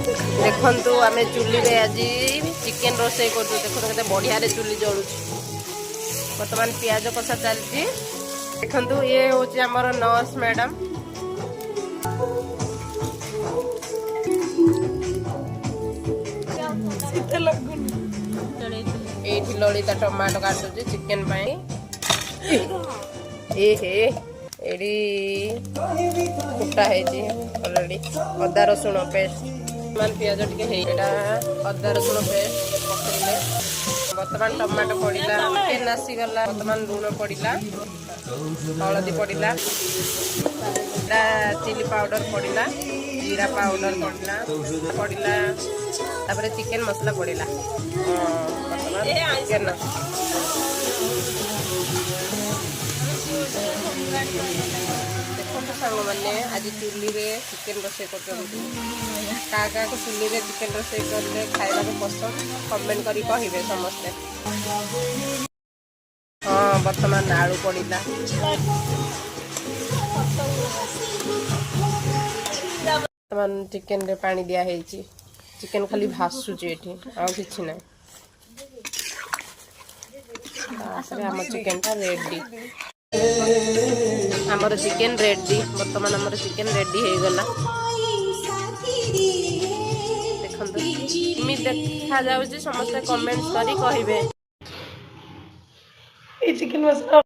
देखु आम चुली रे आज चिकेन रोसे कर देखते बढ़िया चुली जलुच बर्तमान पियाज कषा चलती देखु ये हूँ आमर नर्स मैडम ये ललिता टमाटो काटुची चिकेन एडी फुटा ऑलरेडी अदा रसुण पेस्ट बर्तमान पियाज टे अदा रसुण पेस्ट पकड़े बर्तमान टमाटो पड़ा चिकेन आसीगला बर्तमान लुण पड़ा हलदी पड़ा चिली पाउडर पड़ा जीरा पाउडर पड़ा तापर चिकेन मसला पड़ा चिकेन देखो सांग मैंने आज चुली रे चिकेन रोसे कर चुली रे चिकेन रोसे कर खाइबा पसंद कमेंट करी कहिबे समस्ते। हाँ बर्तमान आलू पड़ा बर्तमान चिकेन रे पानी दिया है चिकेन खाली भासुची एठी आ किछि नै आम चिकेन टा रेडी आमर चिकेन रेडी बर्तमान आमर चिकेन रेडी हो गला देखो देखा जाऊँ समस्त कमेंट्स करी कहिबे। चिकेन मसला